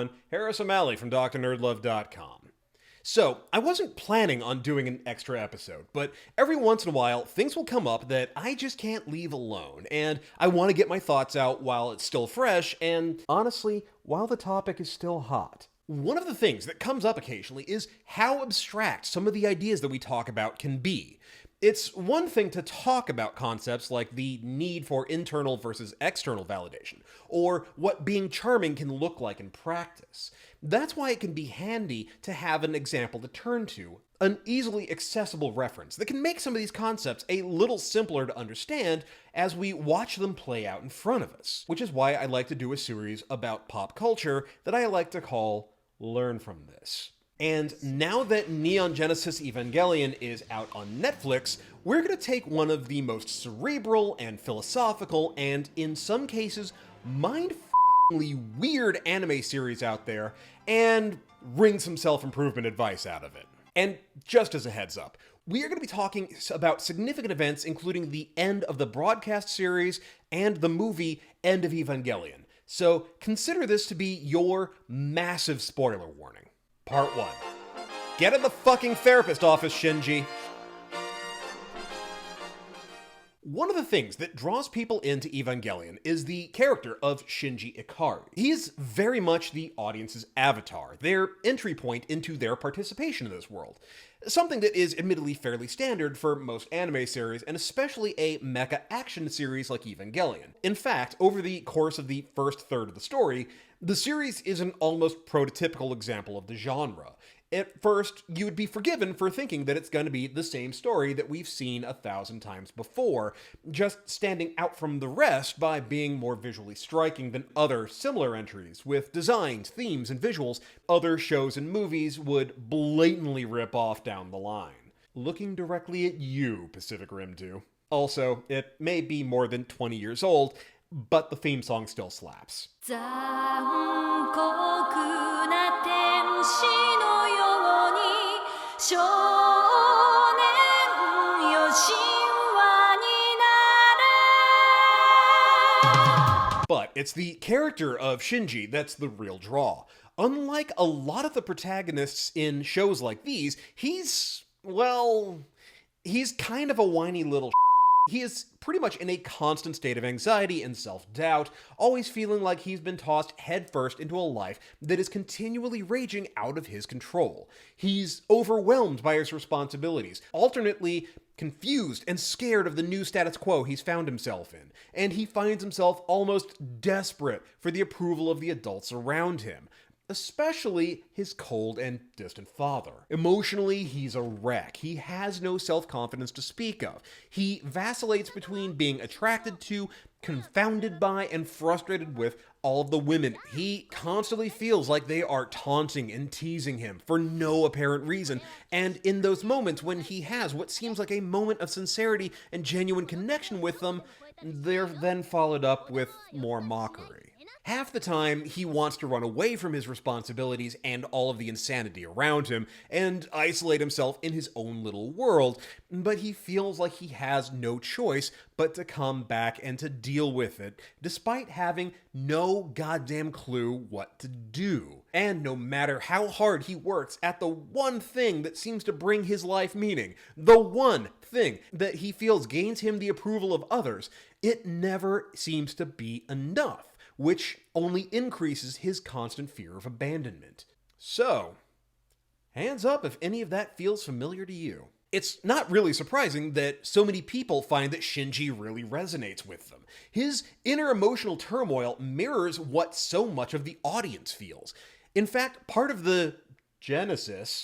everyone. Harris O'Malley from DrNerdLove.com. So, I wasn't planning on doing an extra episode, but every once in a while, things will come up that I just can't leave alone, and I want to get my thoughts out while it's still fresh, and honestly, while the topic is still hot. One of the things that comes up occasionally is how abstract some of the ideas that we talk about can be. It's one thing to talk about concepts like the need for internal versus external validation, or what being charming can look like in practice. That's why it can be handy to have an example to turn to, an easily accessible reference that can make some of these concepts a little simpler to understand as we watch them play out in front of us, which is why I like to do a series about pop culture that I like to call Learn From This. And now that Neon Genesis Evangelion is out on Netflix, we're going to take one of the most cerebral and philosophical and, in some cases, mind-f***ingly weird anime series out there and wring some self-improvement advice out of it. And just as a heads up, we are going to be talking about significant events including the end of the broadcast series and the movie End of Evangelion. So consider this to be your massive spoiler warning. Part 1. Get in the fucking therapist office, Shinji! One of the things that draws people into Evangelion is the character of Shinji Ikari. He is very much the audience's avatar, their entry point into their participation in this world. Something that is admittedly fairly standard for most anime series, and especially a mecha action series like Evangelion. In fact, over the course of the first third of the story, the series is an almost prototypical example of the genre. At first, you would be forgiven for thinking that it's going to be the same story that we've seen 1,000 times before, just standing out from the rest by being more visually striking than other similar entries, with designs, themes, and visuals other shows and movies would blatantly rip off down the line. Looking directly at you, Pacific Rim 2. Also, it may be more than 20 years old, but the theme song still slaps. But it's the character of Shinji that's the real draw. Unlike a lot of the protagonists in shows like these, he's kind of a whiny little He is pretty much in a constant state of anxiety and self-doubt, always feeling like he's been tossed headfirst into a life that is continually raging out of his control. He's overwhelmed by his responsibilities, alternately confused and scared of the new status quo he's found himself in, and he finds himself almost desperate for the approval of the adults around him. Especially his cold and distant father. Emotionally, he's a wreck. He has no self-confidence to speak of. He vacillates between being attracted to, confounded by, and frustrated with all of the women. He constantly feels like they are taunting and teasing him for no apparent reason, and in those moments when he has what seems like a moment of sincerity and genuine connection with them, they're then followed up with more mockery. Half the time, he wants to run away from his responsibilities and all of the insanity around him and isolate himself in his own little world, but he feels like he has no choice but to come back and to deal with it, despite having no goddamn clue what to do. And no matter how hard he works at the one thing that seems to bring his life meaning, the one thing that he feels gains him the approval of others, it never seems to be enough, which only increases his constant fear of abandonment. So, hands up if any of that feels familiar to you. It's not really surprising that so many people find that Shinji really resonates with them. His inner emotional turmoil mirrors what so much of the audience feels. In fact, part of the genesis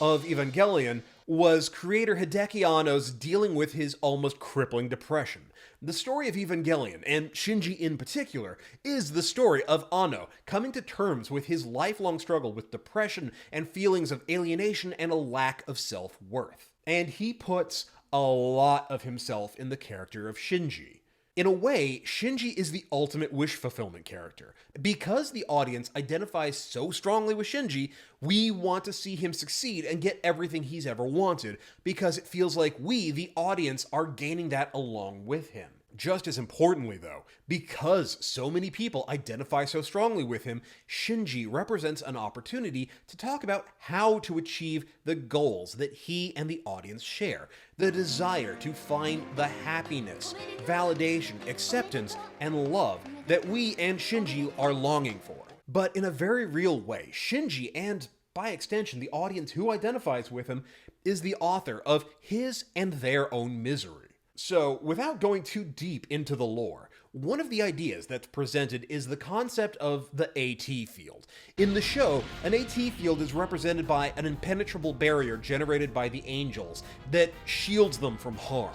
of Evangelion was creator Hideaki Anno's dealing with his almost crippling depression. The story of Evangelion, and Shinji in particular, is the story of Anno coming to terms with his lifelong struggle with depression and feelings of alienation and a lack of self-worth. And he puts a lot of himself in the character of Shinji. In a way, Shinji is the ultimate wish fulfillment character. Because the audience identifies so strongly with Shinji, we want to see him succeed and get everything he's ever wanted, because it feels like we, the audience, are gaining that along with him. Just as importantly, though, because so many people identify so strongly with him, Shinji represents an opportunity to talk about how to achieve the goals that he and the audience share. The desire to find the happiness, validation, acceptance, and love that we and Shinji are longing for. But in a very real way, Shinji, and by extension the audience who identifies with him, is the author of his and their own misery. So, without going too deep into the lore, one of the ideas that's presented is the concept of the AT field. In the show, an AT field is represented by an impenetrable barrier generated by the angels that shields them from harm.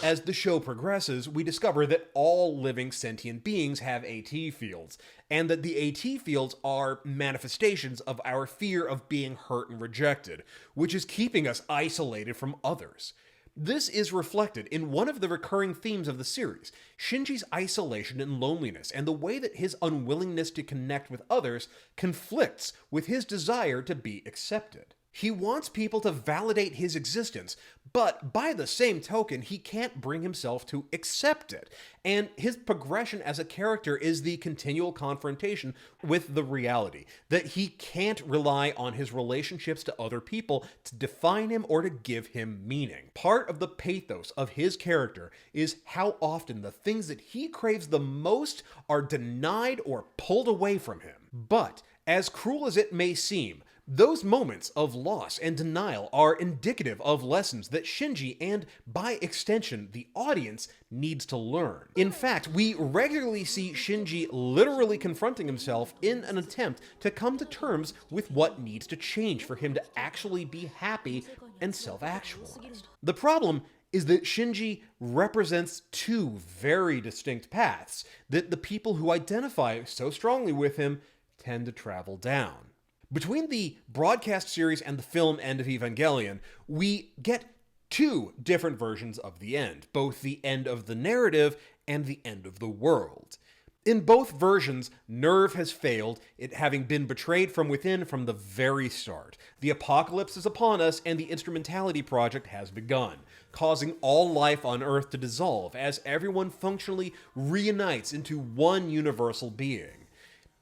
As the show progresses, we discover that all living sentient beings have AT fields, and that the AT fields are manifestations of our fear of being hurt and rejected, which is keeping us isolated from others. This is reflected in one of the recurring themes of the series, Shinji's isolation and loneliness, and the way that his unwillingness to connect with others conflicts with his desire to be accepted. He wants people to validate his existence, but by the same token, he can't bring himself to accept it. And his progression as a character is the continual confrontation with the reality that he can't rely on his relationships to other people to define him or to give him meaning. Part of the pathos of his character is how often the things that he craves the most are denied or pulled away from him. But, as cruel as it may seem, those moments of loss and denial are indicative of lessons that Shinji, and by extension the audience, needs to learn. In fact, we regularly see Shinji literally confronting himself in an attempt to come to terms with what needs to change for him to actually be happy and self-actualized. The problem is that Shinji represents two very distinct paths that the people who identify so strongly with him tend to travel down. Between the broadcast series and the film End of Evangelion, we get two different versions of the end, both the end of the narrative and the end of the world. In both versions, NERV has failed, it having been betrayed from within from the very start. The apocalypse is upon us, and the Instrumentality Project has begun, causing all life on Earth to dissolve as everyone functionally reunites into one universal being.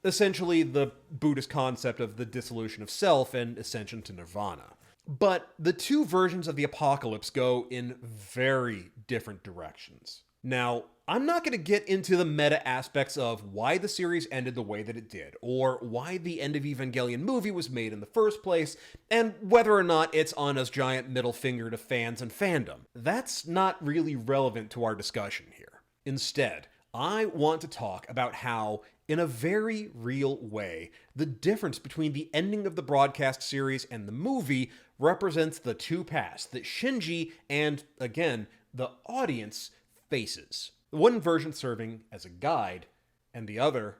Essentially, the Buddhist concept of the dissolution of self and ascension to nirvana. But the two versions of the apocalypse go in very different directions. Now, I'm not going to get into the meta aspects of why the series ended the way that it did, or why the End of Evangelion movie was made in the first place, and whether or not it's Anna's giant middle finger to fans and fandom. That's not really relevant to our discussion here. Instead, I want to talk about how, in a very real way, the difference between the ending of the broadcast series and the movie represents the two paths that Shinji and, again, the audience faces. One version serving as a guide, and the other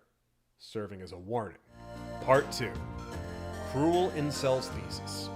serving as a warning. Part 2. Cruel Incel's Thesis.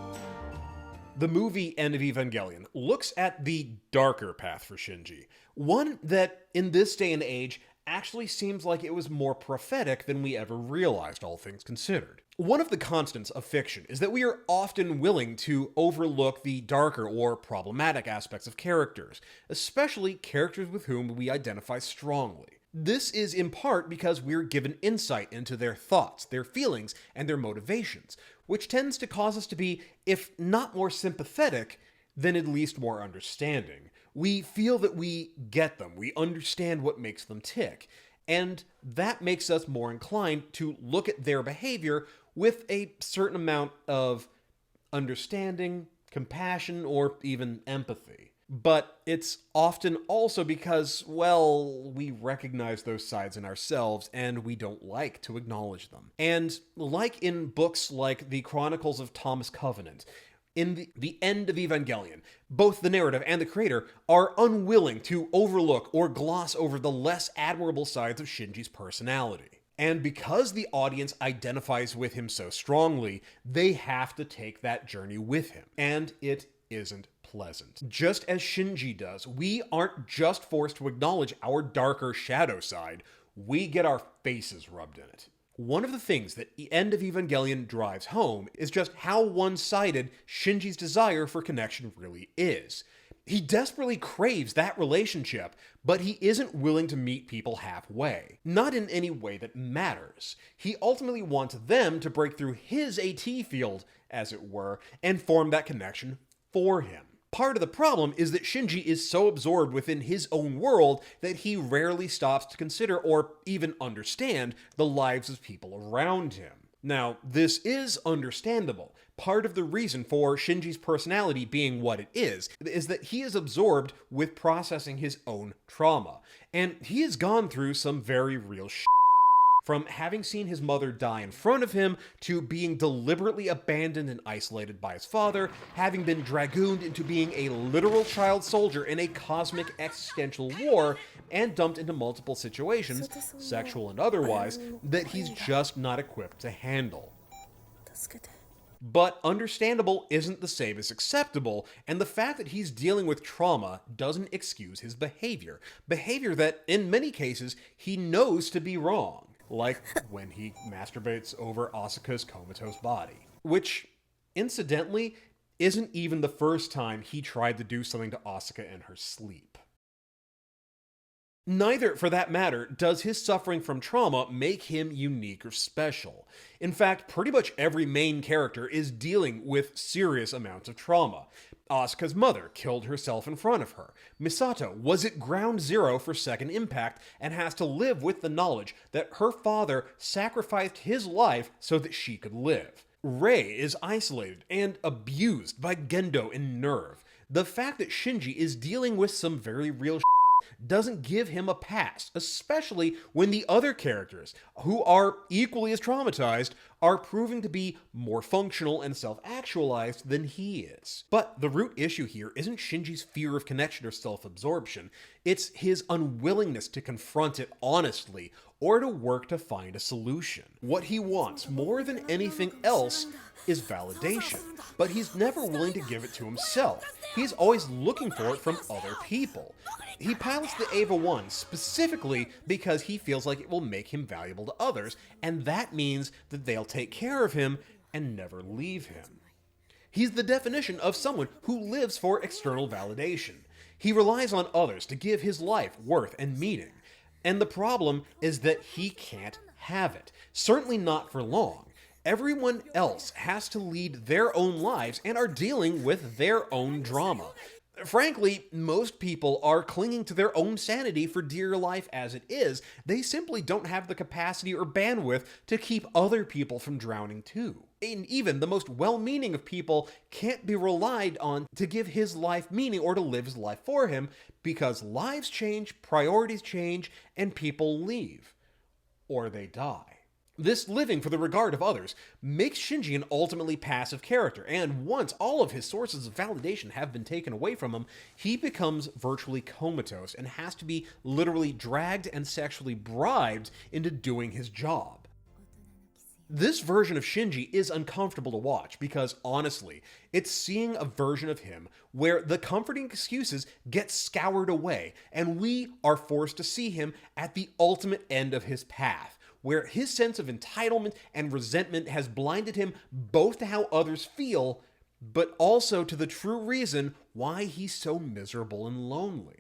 The movie End of Evangelion looks at the darker path for Shinji, one that, in this day and age, actually seems like it was more prophetic than we ever realized, all things considered. One of the constants of fiction is that we are often willing to overlook the darker or problematic aspects of characters, especially characters with whom we identify strongly. This is in part because we're given insight into their thoughts, their feelings, and their motivations, which tends to cause us to be, if not more sympathetic, then at least more understanding. We feel that we get them, we understand what makes them tick, and that makes us more inclined to look at their behavior with a certain amount of understanding, compassion, or even empathy. But it's often also because, well, we recognize those sides in ourselves and we don't like to acknowledge them. And like in books like The Chronicles of Thomas Covenant, in the End of Evangelion, both the narrative and the creator are unwilling to overlook or gloss over the less admirable sides of Shinji's personality. And because the audience identifies with him so strongly, they have to take that journey with him. And it isn't pleasant. Just as Shinji does, we aren't just forced to acknowledge our darker shadow side, we get our faces rubbed in it. One of the things that the End of Evangelion drives home is just how one-sided Shinji's desire for connection really is. He desperately craves that relationship, but he isn't willing to meet people halfway. Not in any way that matters. He ultimately wants them to break through his AT field, as it were, and form that connection for him. Part of the problem is that Shinji is so absorbed within his own world that he rarely stops to consider or even understand the lives of people around him. Now, this is understandable. Part of the reason for Shinji's personality being what it is that he is absorbed with processing his own trauma. And he has gone through some very real shit. From having seen his mother die in front of him, to being deliberately abandoned and isolated by his father, having been dragooned into being a literal child soldier in a cosmic existential war, and dumped into multiple situations, sexual and otherwise, that he's just not equipped to handle. But understandable isn't the same as acceptable, and the fact that he's dealing with trauma doesn't excuse his behavior. Behavior that, in many cases, he knows to be wrong. Like when he masturbates over Asuka's comatose body. Which, incidentally, isn't even the first time he tried to do something to Asuka in her sleep. Neither, for that matter, does his suffering from trauma make him unique or special. In fact, pretty much every main character is dealing with serious amounts of trauma. Asuka's mother killed herself in front of her. Misato was at ground zero for second impact and has to live with the knowledge that her father sacrificed his life so that she could live. Rei is isolated and abused by Gendo and Nerve. The fact that Shinji is dealing with some very real doesn't give him a pass, especially when the other characters, who are equally as traumatized, are proving to be more functional and self-actualized than he is. But the root issue here isn't Shinji's fear of connection or self-absorption, it's his unwillingness to confront it honestly or to work to find a solution. What he wants more than anything else is validation, but he's never willing to give it to himself. He's always looking for it from other people. He pilots the Eva 1 specifically because he feels like it will make him valuable to others, and that means that they'll take care of him and never leave him. He's the definition of someone who lives for external validation. He relies on others to give his life worth and meaning, and the problem is that he can't have it, certainly not for long. Everyone else has to lead their own lives and are dealing with their own drama. Frankly, most people are clinging to their own sanity for dear life as it is. They simply don't have the capacity or bandwidth to keep other people from drowning too. And even the most well-meaning of people can't be relied on to give his life meaning or to live his life for him, because lives change, priorities change, and people leave. Or they die. This living for the regard of others makes Shinji an ultimately passive character, and once all of his sources of validation have been taken away from him, he becomes virtually comatose and has to be literally dragged and sexually bribed into doing his job. This version of Shinji is uncomfortable to watch because, honestly, it's seeing a version of him where the comforting excuses get scoured away, and we are forced to see him at the ultimate end of his path, where his sense of entitlement and resentment has blinded him both to how others feel, but also to the true reason why he's so miserable and lonely.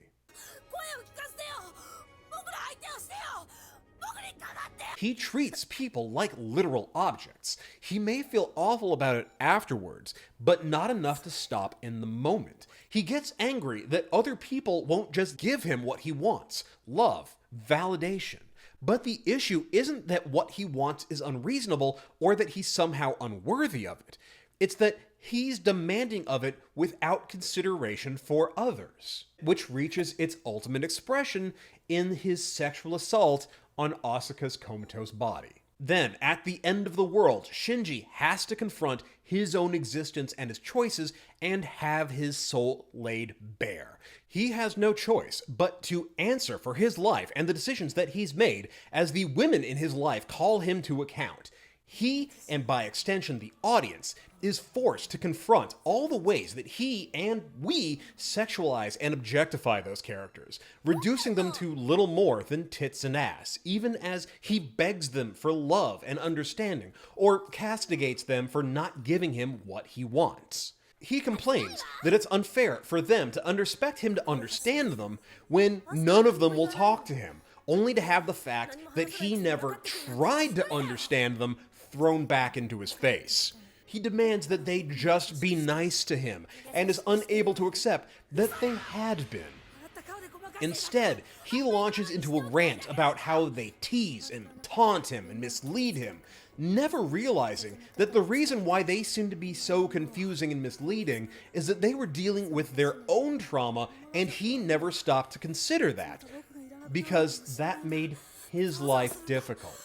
He treats people like literal objects. He may feel awful about it afterwards, but not enough to stop in the moment. He gets angry that other people won't just give him what he wants: love, validation. But the issue isn't that what he wants is unreasonable or that he's somehow unworthy of it. It's that he's demanding of it without consideration for others, which reaches its ultimate expression in his sexual assault on Asuka's comatose body. Then, at the end of the world, Shinji has to confront his own existence and his choices and have his soul laid bare. He has no choice but to answer for his life and the decisions that he's made as the women in his life call him to account. He, and by extension the audience, is forced to confront all the ways that he and we sexualize and objectify those characters, reducing them to little more than tits and ass, even as he begs them for love and understanding, or castigates them for not giving him what he wants. He complains that it's unfair for them to expect him to understand them when none of them will talk to him, only to have the fact that he never tried to understand them thrown back into his face. He demands that they just be nice to him, and is unable to accept that they had been. Instead, he launches into a rant about how they tease and taunt him and mislead him, never realizing that the reason why they seem to be so confusing and misleading is that they were dealing with their own trauma, and he never stopped to consider that, because that made his life difficult.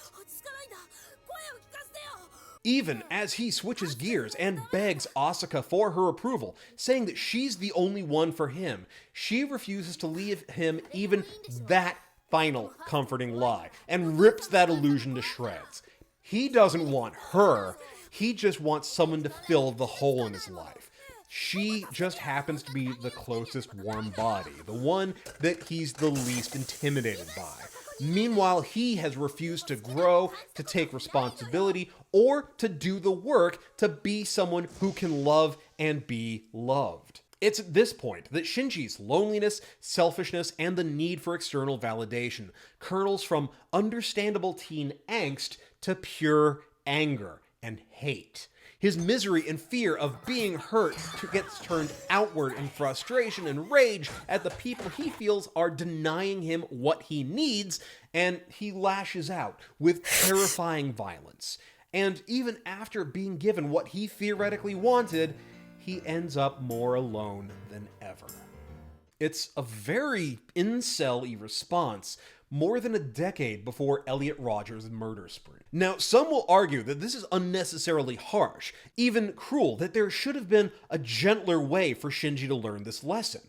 Even as he switches gears and begs Asuka for her approval, saying that she's the only one for him, she refuses to leave him even that final comforting lie, and rips that illusion to shreds. He doesn't want her, he just wants someone to fill the hole in his life. She just happens to be the closest warm body, the one that he's the least intimidated by. Meanwhile, he has refused to grow, to take responsibility, or to do the work to be someone who can love and be loved. It's at this point that Shinji's loneliness, selfishness, and the need for external validation kernels from understandable teen angst to pure anger and hate. His misery and fear of being hurt gets turned outward in frustration and rage at the people he feels are denying him what he needs, and he lashes out with terrifying violence. And even after being given what he theoretically wanted, he ends up more alone than ever. It's a very incel-y response, more than a decade before Elliot Rodgers' murder spree. Now, some will argue that this is unnecessarily harsh, even cruel, that there should have been a gentler way for Shinji to learn this lesson.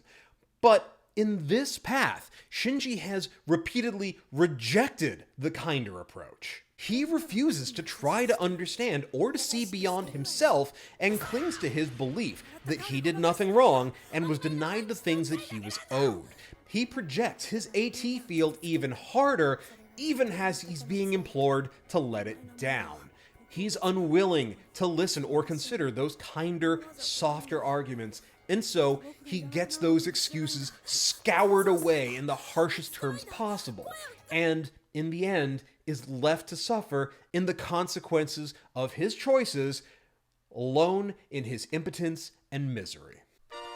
But in this path, Shinji has repeatedly rejected the kinder approach. He refuses to try to understand or to see beyond himself, and clings to his belief that he did nothing wrong and was denied the things that he was owed. He projects his AT field even harder, even as he's being implored to let it down. He's unwilling to listen or consider those kinder, softer arguments, and so he gets those excuses scoured away in the harshest terms possible, and in the end is left to suffer in the consequences of his choices, alone in his impotence and misery.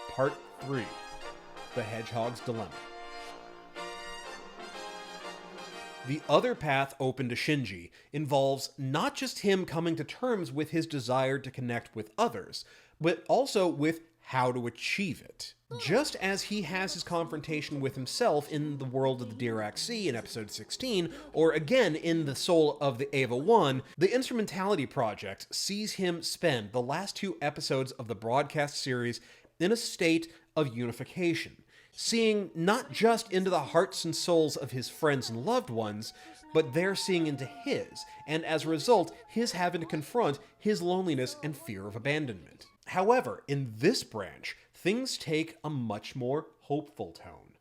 Part 3. The Hedgehogs Dilemma. The other path open to Shinji involves not just him coming to terms with his desire to connect with others, but also with how to achieve it. Just as he has his confrontation with himself in the world of the Dirac Sea in episode 16, or again in the Soul of the Eva 1, the Instrumentality Project sees him spend the last 2 episodes of the broadcast series in a state of unification, seeing not just into the hearts and souls of his friends and loved ones, but they're seeing into his, and as a result, his having to confront his loneliness and fear of abandonment. However, in this branch, things take a much more hopeful tone.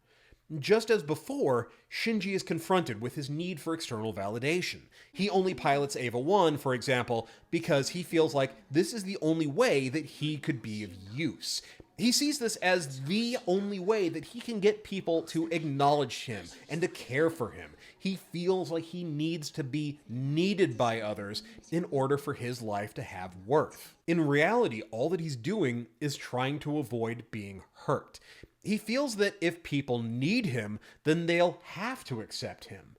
Just as before, Shinji is confronted with his need for external validation. He only pilots Eva 1, for example, because he feels like this is the only way that he could be of use. He sees this as the only way that he can get people to acknowledge him and to care for him. He feels like he needs to be needed by others in order for his life to have worth. In reality, all that he's doing is trying to avoid being hurt. He feels that if people need him, then they'll have to accept him.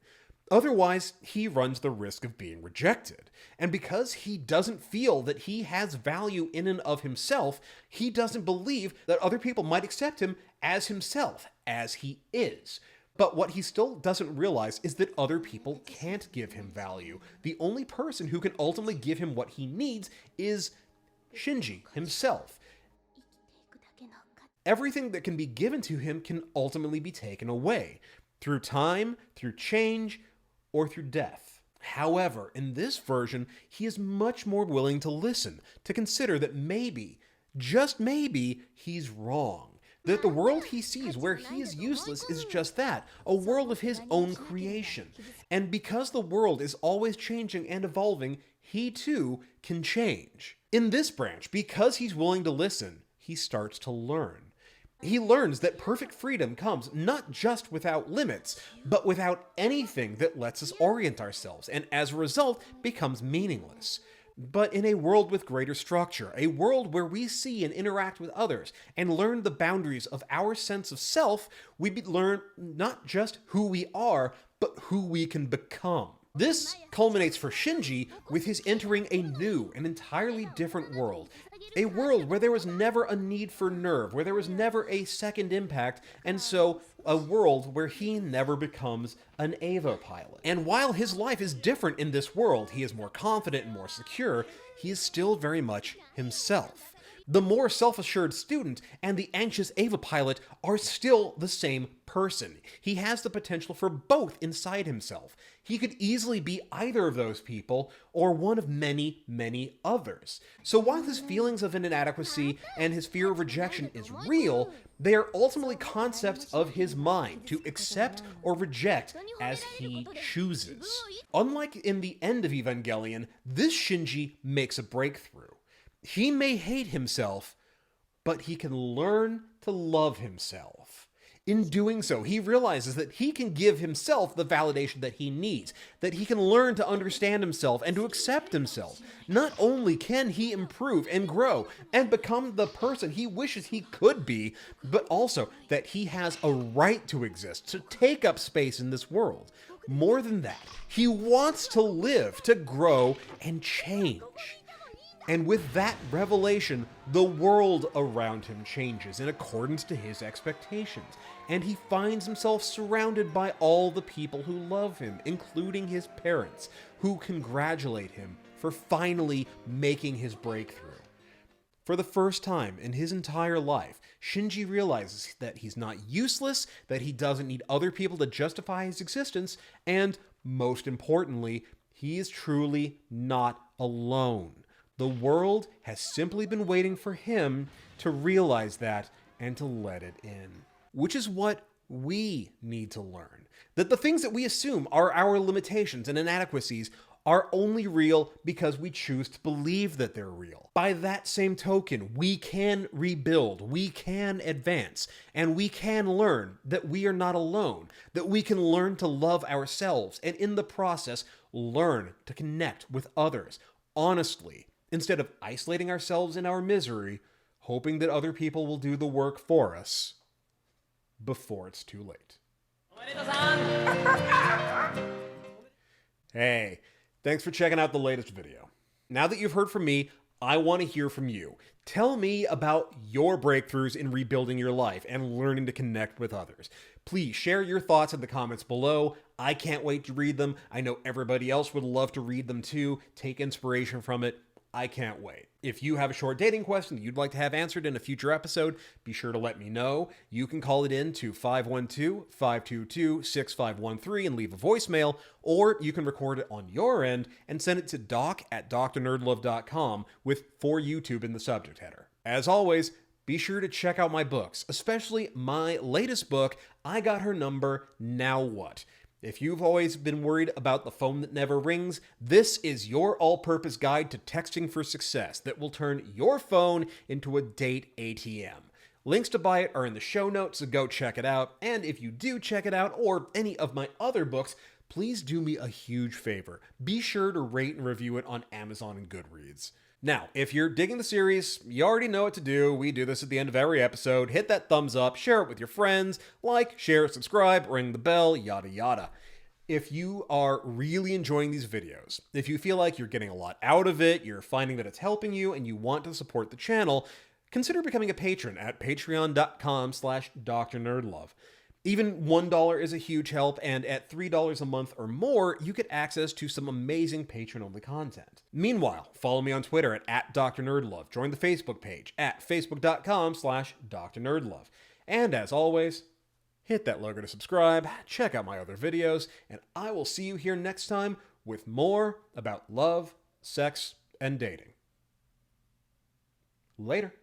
Otherwise, he runs the risk of being rejected. And because he doesn't feel that he has value in and of himself, he doesn't believe that other people might accept him as himself, as he is. But what he still doesn't realize is that other people can't give him value. The only person who can ultimately give him what he needs is Shinji himself. Everything that can be given to him can ultimately be taken away, through time, through change, or through death. However, in this version, he is much more willing to listen, to consider that maybe, just maybe, he's wrong. That the world he sees where he is useless is just that, a world of his own creation. And because the world is always changing and evolving, he too can change. In this branch, because he's willing to listen, he starts to learn. He learns that perfect freedom comes not just without limits, but without anything that lets us orient ourselves, and as a result becomes meaningless. But in a world with greater structure, a world where we see and interact with others and learn the boundaries of our sense of self, we learn not just who we are, but who we can become. This culminates for Shinji with his entering a new and entirely different world. A world where there was never a need for nerve, where there was never a second impact, and so a world where he never becomes an Eva pilot. And while his life is different in this world, he is more confident and more secure, he is still very much himself. The more self-assured student and the anxious Eva pilot are still the same person. He has the potential for both inside himself. He could easily be either of those people or one of many, many others. So while his feelings of inadequacy and his fear of rejection is real, they are ultimately concepts of his mind to accept or reject as he chooses. Unlike in the End of Evangelion, this Shinji makes a breakthrough. He may hate himself, but he can learn to love himself. In doing so, he realizes that he can give himself the validation that he needs, that he can learn to understand himself and to accept himself. Not only can he improve and grow and become the person he wishes he could be, but also that he has a right to exist, to take up space in this world. More than that, he wants to live, to grow, and change. And with that revelation, the world around him changes in accordance to his expectations, and he finds himself surrounded by all the people who love him, including his parents, who congratulate him for finally making his breakthrough. For the first time in his entire life, Shinji realizes that he's not useless, that he doesn't need other people to justify his existence, and, most importantly, he is truly not alone. The world has simply been waiting for him to realize that and to let it in. Which is what we need to learn. That the things that we assume are our limitations and inadequacies are only real because we choose to believe that they're real. By that same token, we can rebuild, we can advance, and we can learn that we are not alone, that we can learn to love ourselves, and in the process, learn to connect with others honestly, instead of isolating ourselves in our misery, hoping that other people will do the work for us before it's too late. Hey, thanks for checking out the latest video. Now that you've heard from me, I want to hear from you. Tell me about your breakthroughs in rebuilding your life and learning to connect with others. Please share your thoughts in the comments below. I can't wait to read them. I know everybody else would love to read them too. Take inspiration from it. I can't wait. If you have a short dating question that you'd like to have answered in a future episode, be sure to let me know. You can call it in to 512-522-6513 and leave a voicemail, or you can record it on your end and send it to doc@drnerdlove.com with "for YouTube" in the subject header. As always, be sure to check out my books, especially my latest book, I Got Her Number, Now What? If you've always been worried about the phone that never rings, this is your all-purpose guide to texting for success that will turn your phone into a date ATM. Links to buy it are in the show notes, so go check it out. And if you do check it out, or any of my other books, please do me a huge favor. Be sure to rate and review it on Amazon and Goodreads. Now, if you're digging the series, you already know what to do. We do this at the end of every episode. Hit that thumbs up, share it with your friends, like, share, subscribe, ring the bell, yada yada. If you are really enjoying these videos, if you feel like you're getting a lot out of it, you're finding that it's helping you, and you want to support the channel, consider becoming a patron at patreon.com/drnerdlove. Even $1 is a huge help, and at $3 a month or more, you get access to some amazing patron-only content. Meanwhile, follow me on Twitter at @drnerdlove. Join the Facebook page at facebook.com/drnerdlove. And as always, hit that logo to subscribe, check out my other videos, and I will see you here next time with more about love, sex, and dating. Later.